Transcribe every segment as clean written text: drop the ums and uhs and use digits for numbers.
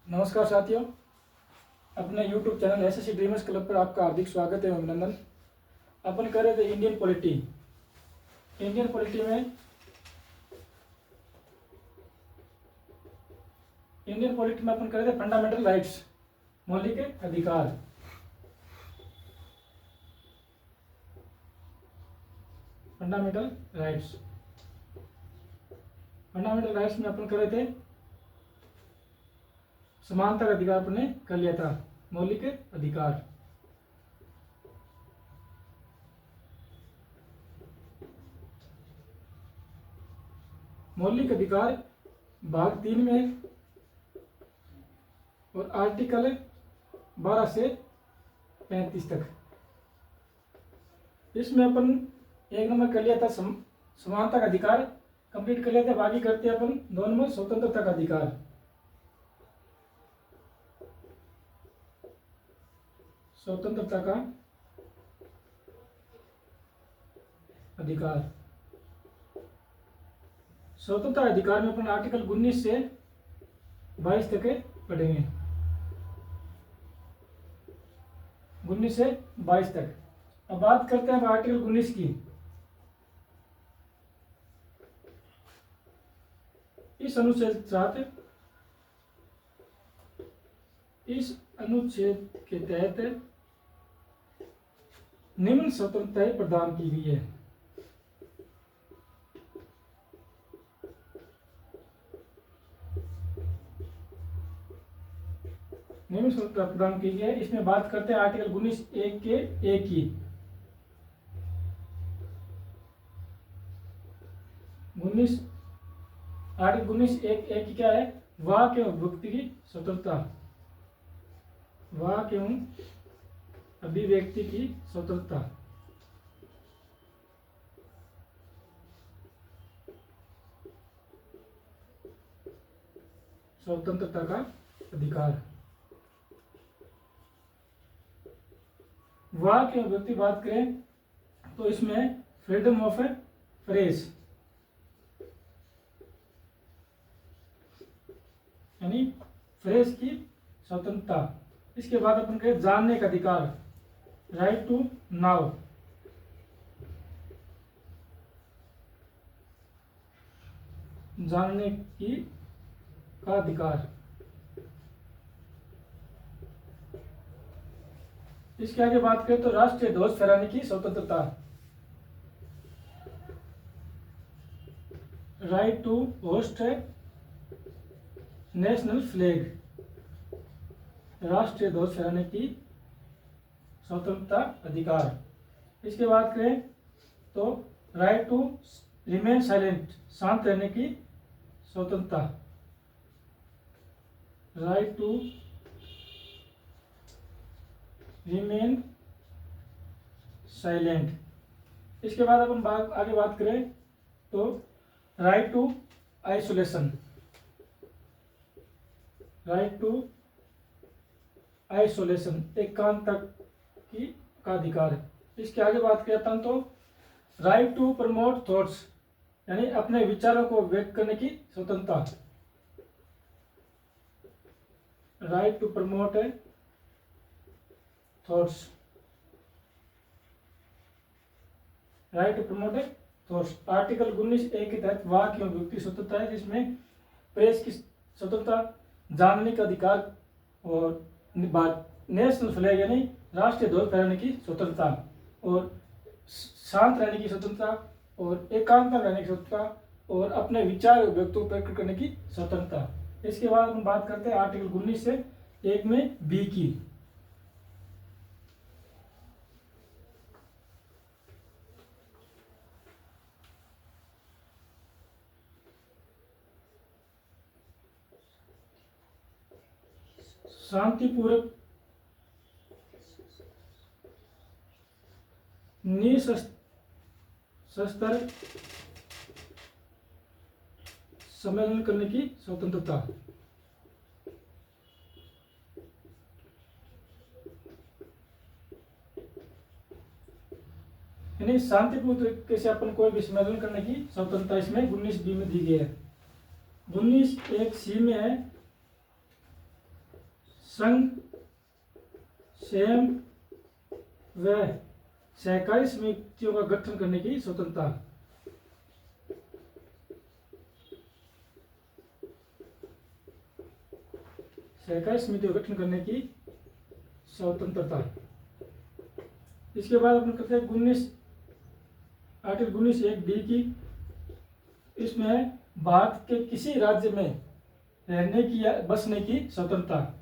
नमस्कार साथियों, अपने YouTube channel SSC dreamers club पर आपका हार्दिक स्वागत है। अभिनंदन। अपन कर रहे थे इंडियन पॉलिटी में अपन कर रहे थे फंडामेंटल राइट्स, मौलिक अधिकार। फंडामेंटल राइट्स में अपन कर रहे थे समानता का अधिकार, अपने कर लिया था मौलिक अधिकार। मौलिक अधिकार भाग 3 में और आर्टिकल 12 से 35 तक। इसमें अपन एक नंबर कर लिया था समानता का अधिकार कंप्लीट कर लिया था। बाकी करते हैं अपन 2 नंबर स्वतंत्रता का अधिकार। स्वतंत्रता का अधिकार, स्वतंत्रता अधिकार में अपन आर्टिकल 19 से 22 तक पढ़ेंगे। 19 से 22 तक। अब बात करते हैं आर्टिकल 19 की। इस अनुच्छेद के तहत निम्न स्वतंत्रताएं प्रदान की गई है। निम्न स्वतंत्रता प्रदान की गई है। इसमें बात करते हैं आर्टिकल 19(1) के ए की। 19 आर्टिकल 19(1) की क्या है? वाक एवं व्यक्ति की स्वतंत्रता। वाक एवं अभिव्यक्ति की स्वतंत्रता। स्वतंत्रता का अधिकार। वाक एवं व्यक्ति बात करें तो इसमें फ्रीडम ऑफ प्रेस यानी प्रेस की स्वतंत्रता। इसके बाद अपन कहें जानने का अधिकार, राइट टू नाउ। जानने की का अधिकार। इसके आगे बात करें तो राष्ट्रीय ध्वज फहराने की स्वतंत्रता, right to host national flag. राष्ट्रीय ध्वज फहराने की स्वतंत्रता अधिकार। इसके बाद करें तो राइट टू रिमेन साइलेंट, शांत रहने की स्वतंत्रता, राइट टू रिमेन साइलेंट। इसके बाद अपन आगे बात करें तो right to isolation, right to isolation, एकांतता की का अधिकार है। इसके आगे बात करें अपन तो राइट टू प्रमोट थॉट्स यानी अपने विचारों को व्यक्त करने की स्वतंत्रता, right to promote thoughts, right to promote thoughts. Article 19(1) के तहत वाक एवं व्यक्ति स्वतंत्रता है, जिसमें प्रेस की स्वतंत्रता, जानने का अधिकार और नेशनल फ्लैग यानी राष्ट्रीय ध्वज फहराने की स्वतंत्रता और शांत रहने की स्वतंत्रता और एकांत में रहने की स्वतंत्रता और अपने विचार व्यक्त प्रकट करने की स्वतंत्रता। इसके बाद हम बात करते हैं आर्टिकल 19(1) में बी की। शांतिपूर्वक निशस्त्र सम्मेलन करने की स्वतंत्रता। यानी शांतिपूर्ण तरीके से अपन कोई भी सम्मेलन करने की स्वतंत्रता इसमें 19(b) में दी गई है। 19(1) सी में है संघ, संयम व सहकारी समितियों का गठन करने की स्वतंत्रता। सहकारी समितियों का गठन करने की स्वतंत्रता। इसके बाद अपन करते हैं 19 आर्टिकल 19(1)(d) की। इसमें है भारत के किसी राज्य में रहने की या बसने की स्वतंत्रता।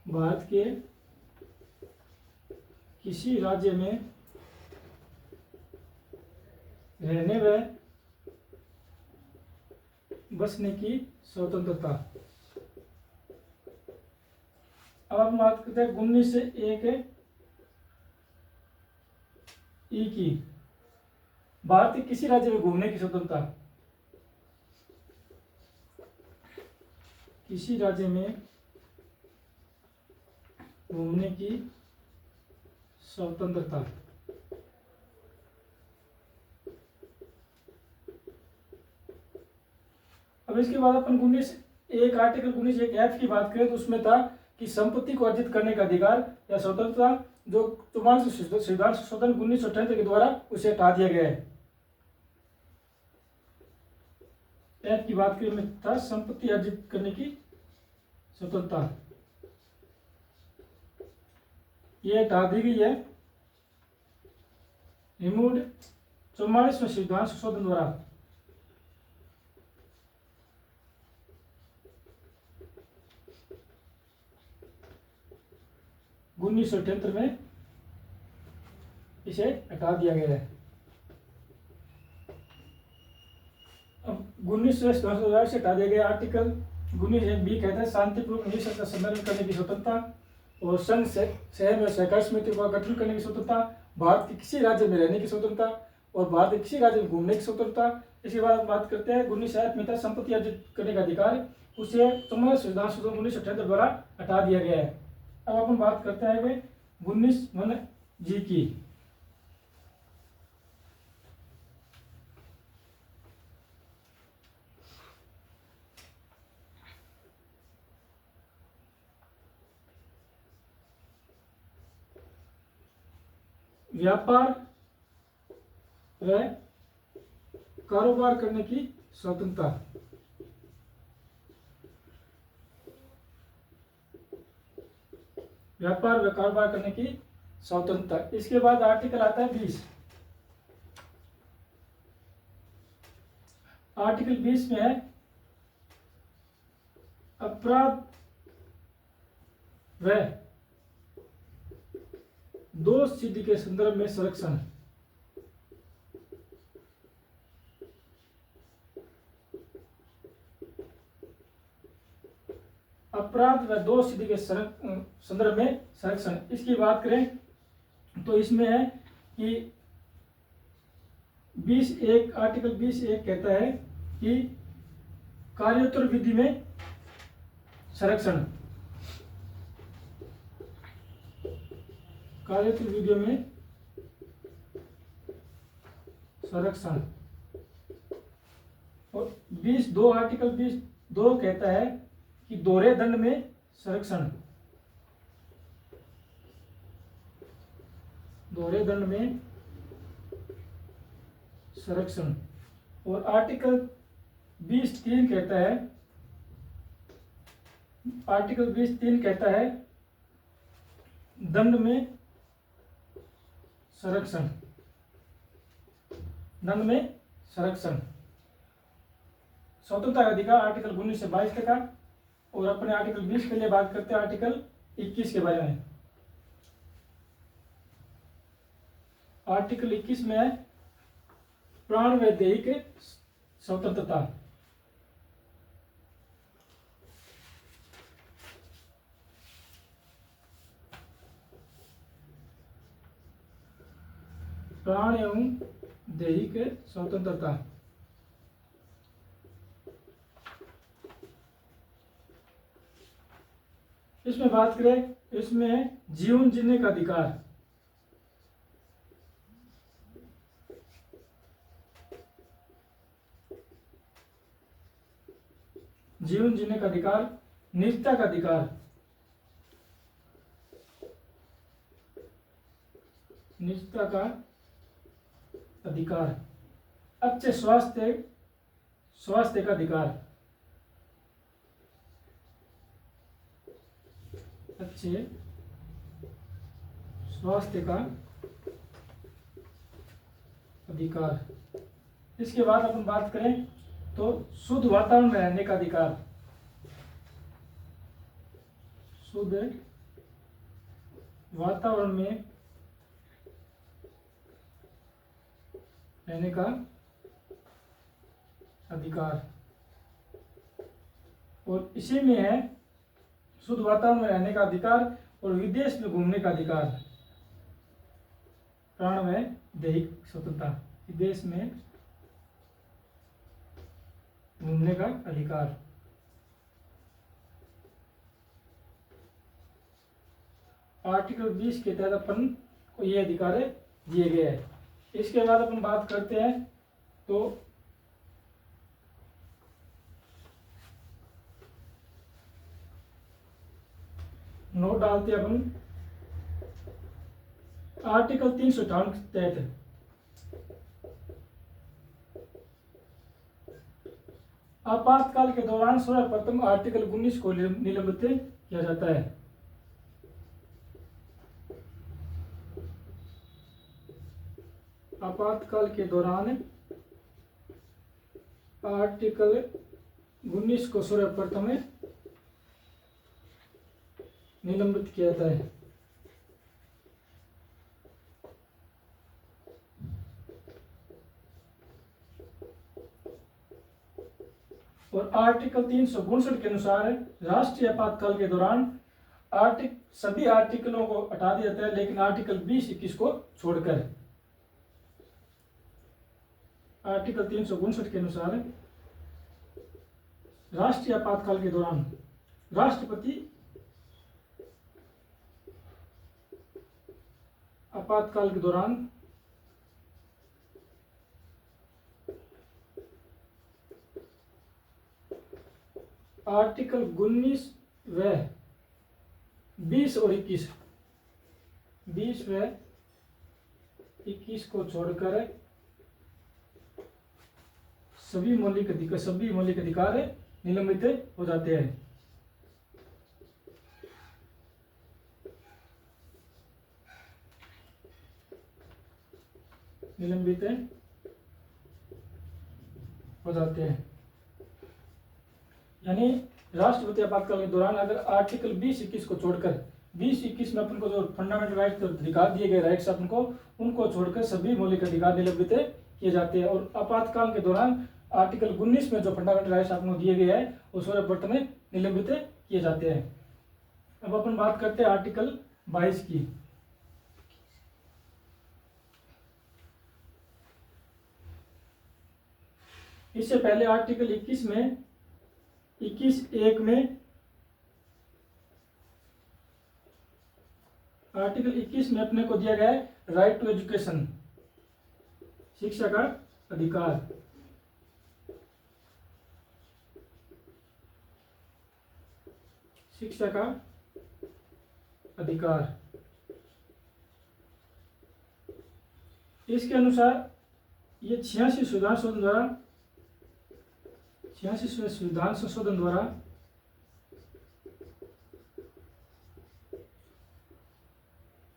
भारत के किसी राज्य में रहने व बसने की स्वतंत्रता। अब हम बात करते हैं 19(1)(e) की। भारत के किसी राज्य में घूमने की स्वतंत्रता। किसी राज्य में घूमने की स्वतंत्रता। अब इसके बाद अपन 19(1) आर्टिकल 19(1)(f) की बात करें तो उसमें था कि संपत्ति को अर्जित करने का अधिकार या स्वतंत्रता जो 44 संविधान संशोधन 1978 के द्वारा उसे हटा दिया गया है। एफ की बात करें में था संपत्ति अर्जित करने की स्वतंत्रता, ये हटा दी गई है, रिमूव्ड 44वें संविधान संशोधन द्वारा। उन्नीस सौ 1978 में इसे हटा दिया गया है। अब 1900 से हटा दिया गया आर्टिकल 19(1)(b) कहता है शांतिपूर्वक निःशर्त सम्मेलन करने की स्वतंत्रता और संघ से शहर में सहकारी समिति का गठन करने की स्वतंत्रता, भारत के किसी राज्य में रहने की स्वतंत्रता और भारत के किसी राज्य में घूमने की स्वतंत्रता। इसके बाद बात करते हैं 1960 में था संपत्ति अर्जित करने का अधिकार, उसे संविधान संशोधन 1978 द्वारा हटा दिया गया है। अब अपन बात करते हैं 19(1)(g) की। व्यापार व कारोबार करने की स्वतंत्रता। व्यापार व कारोबार करने की स्वतंत्रता। इसके बाद आर्टिकल आता है 20। आर्टिकल 20 में है अपराध व दोष सिद्धि के संदर्भ में संरक्षण। अपराध व दोष सिद्धि के संदर्भ में संरक्षण। इसकी बात करें तो इसमें है कि 20(1) आर्टिकल 20(1) कहता है कि कार्योत्तर विधि में संरक्षण। कार्योत्तर विधियों में संरक्षण। और 20(2) आर्टिकल 20(2) कहता है कि दोहरे दंड में संरक्षण। दोहरे दंड में संरक्षण। और आर्टिकल 20(3) कहता है, आर्टिकल 20(3) कहता है दंड में संरक्षण। दंड में संरक्षण। स्वतंत्रता का अधिकार आर्टिकल 19 से 22 तक। और अपने आर्टिकल 20 के लिए बात करते हैं आर्टिकल 21 के बारे में। आर्टिकल 21 में है प्राण व दैहिक स्वतंत्रता। प्राण एवं दैहिक स्वतंत्रता। इसमें बात करें, इसमें जीवन जीने का अधिकार। जीवन जीने का अधिकार, निजता का अधिकार, निजता का अधिकार, अच्छे स्वास्थ्य, स्वास्थ्य का अधिकार, अच्छे स्वास्थ्य का अधिकार। इसके बाद अपन बात करें तो शुद्ध वातावरण में रहने का अधिकार, शुद्ध वातावरण में रहने का अधिकार, और इसी में है शुद्ध वातावरण में रहने का अधिकार और विदेश में घूमने का अधिकार, प्राण में दैहिक स्वतंत्रता, विदेश में घूमने का अधिकार। आर्टिकल 20 के तहत अपन को ये अधिकार दिए गए हैं। इसके बाद अपन बात करते हैं तो नोट डालते हैं अपन आर्टिकल 358 के तहत आपातकाल के दौरान सर्वप्रथम आर्टिकल 19 को निलंबित किया जाता है। आपातकाल के दौरान आर्टिकल 19 को सर्वप्रथम निलंबित किया जाता है। और आर्टिकल 359 के अनुसार राष्ट्रीय आपातकाल के दौरान सभी आर्टिकलों को हटा दिया जाता है, लेकिन आर्टिकल 20-21 को छोड़कर। आर्टिकल 359 के अनुसार राष्ट्रीय आपातकाल के दौरान राष्ट्रपति आपातकाल के दौरान आर्टिकल 19 व 20 और 21 व 21 को छोड़कर सभी मौलिक अधिकार निलंबित हो जाते हैं। निलंबित हो जाते हैं। यानी राष्ट्रपति आपातकाल के दौरान अगर आर्टिकल 20-21 को छोड़कर 20-21 में अपन को जो फंडामेंटल राइट अधिकार दिए गए राइट्स अपन को, उनको छोड़कर सभी मौलिक अधिकार निलंबित किए जाते हैं। और आपातकाल के दौरान आर्टिकल 19 में जो फंडामेंटल राइट्स अपन को दिए गए हैं वो सर्वप्रथम निलंबित किए जाते हैं। अब अपन बात करते हैं आर्टिकल 22 की। इससे पहले आर्टिकल 21 में 21(1) में आर्टिकल 21 में अपने को दिया गया है राइट टू एजुकेशन, शिक्षा का अधिकार। शिक्षा का अधिकार। इसके अनुसार ये 86 संविधान संशोधन द्वारा 86वें संविधान संशोधन द्वारा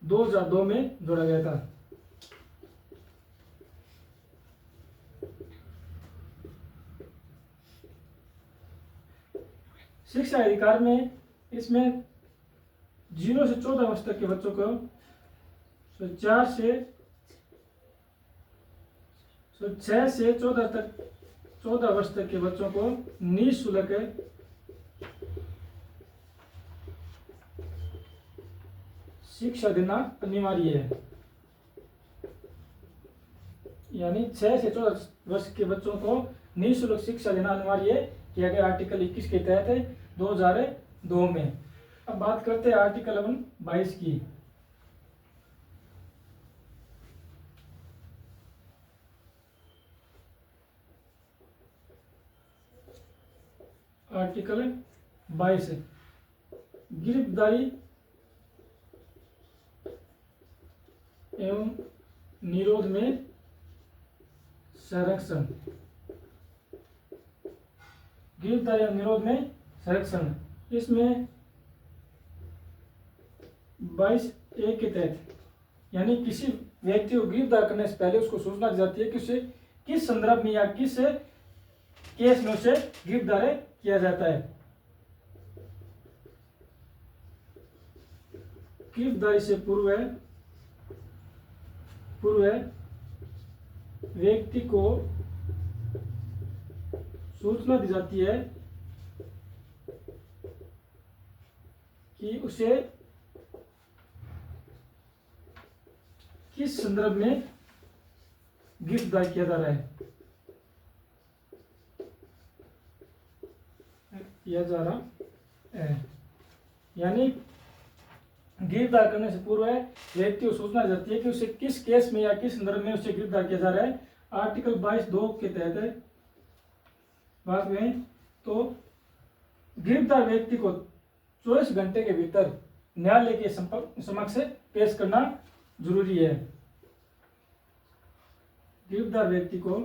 दो 2002 में जोड़ा गया था। शिक्षा अधिकार में इसमें 0 से 14 वर्ष तक के बच्चों को 6 से 14 वर्ष तक के बच्चों को निःशुल्क शिक्षा देना अनिवार्य है। यानी 6 से 14 वर्ष के बच्चों को निःशुल्क शिक्षा देना अनिवार्य किया गया आर्टिकल 21 के तहत 2002 में। अब बात करते हैं आर्टिकल 22 की। आर्टिकल 22 गिरफ्तारी एवं निरोध में संरक्षण। गिरफ्तारी एवं निरोध में संरक्षण, इसमें 22A के तहत यानी किसी व्यक्ति को गिरफ्तार करने से पहले उसको सूचना दी जाती है कि उसे किस संदर्भ में या किस केस में उसे गिरफ्तार किया जाता है। गिरफ्तारी से पूर्व व्यक्ति को सूचना दी जाती है कि उसे किस संदर्भ में गिरफ्तार किया जा रहा है। यानी गिरफ्तार करने से पूर्व व्यक्ति को सूचना दी जाती है कि उसे किस केस में या किस संदर्भ में उसे गिरफ्तार किया जा रहा है। आर्टिकल 22(2) के तहत बात करें तो गिरफ्तार व्यक्ति को 24 घंटे के भीतर न्यायालय के समक्ष पेश करना जरूरी है। गिरफ्तार व्यक्ति को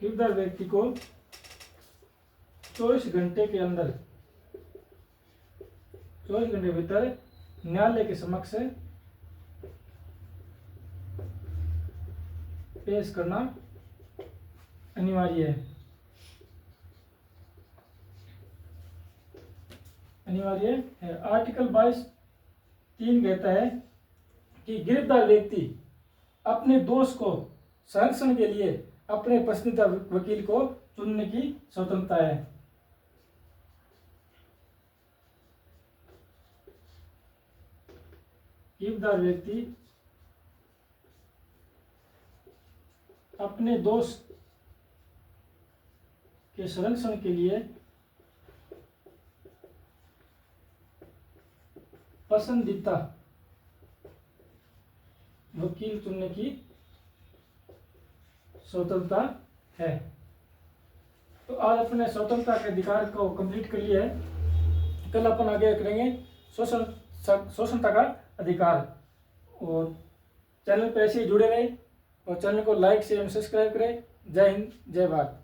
गिरफ्तार व्यक्ति को 24 घंटे के अंदर 24 घंटे के भीतर न्यायालय के समक्ष पेश करना अनिवार्य है। आर्टिकल 22(3) कहता है कि गिरफ्तार व्यक्ति अपने दोष को संरक्षण के लिए अपने पसंदीदा वकील को चुनने की स्वतंत्रता है। गिरफ्तार व्यक्ति अपने दोष के संरक्षण के लिए पसंदीदा वकील चुनने की स्वतंत्रता है। तो आज अपने स्वतंत्रता के अधिकार को कंप्लीट कर लिया है। कल अपन आगे करेंगे शोषणता का अधिकार। और चैनल पे ऐसे ही जुड़े रहे और चैनल को लाइक शेयर सब्सक्राइब करें। जय हिंद, जय भारत।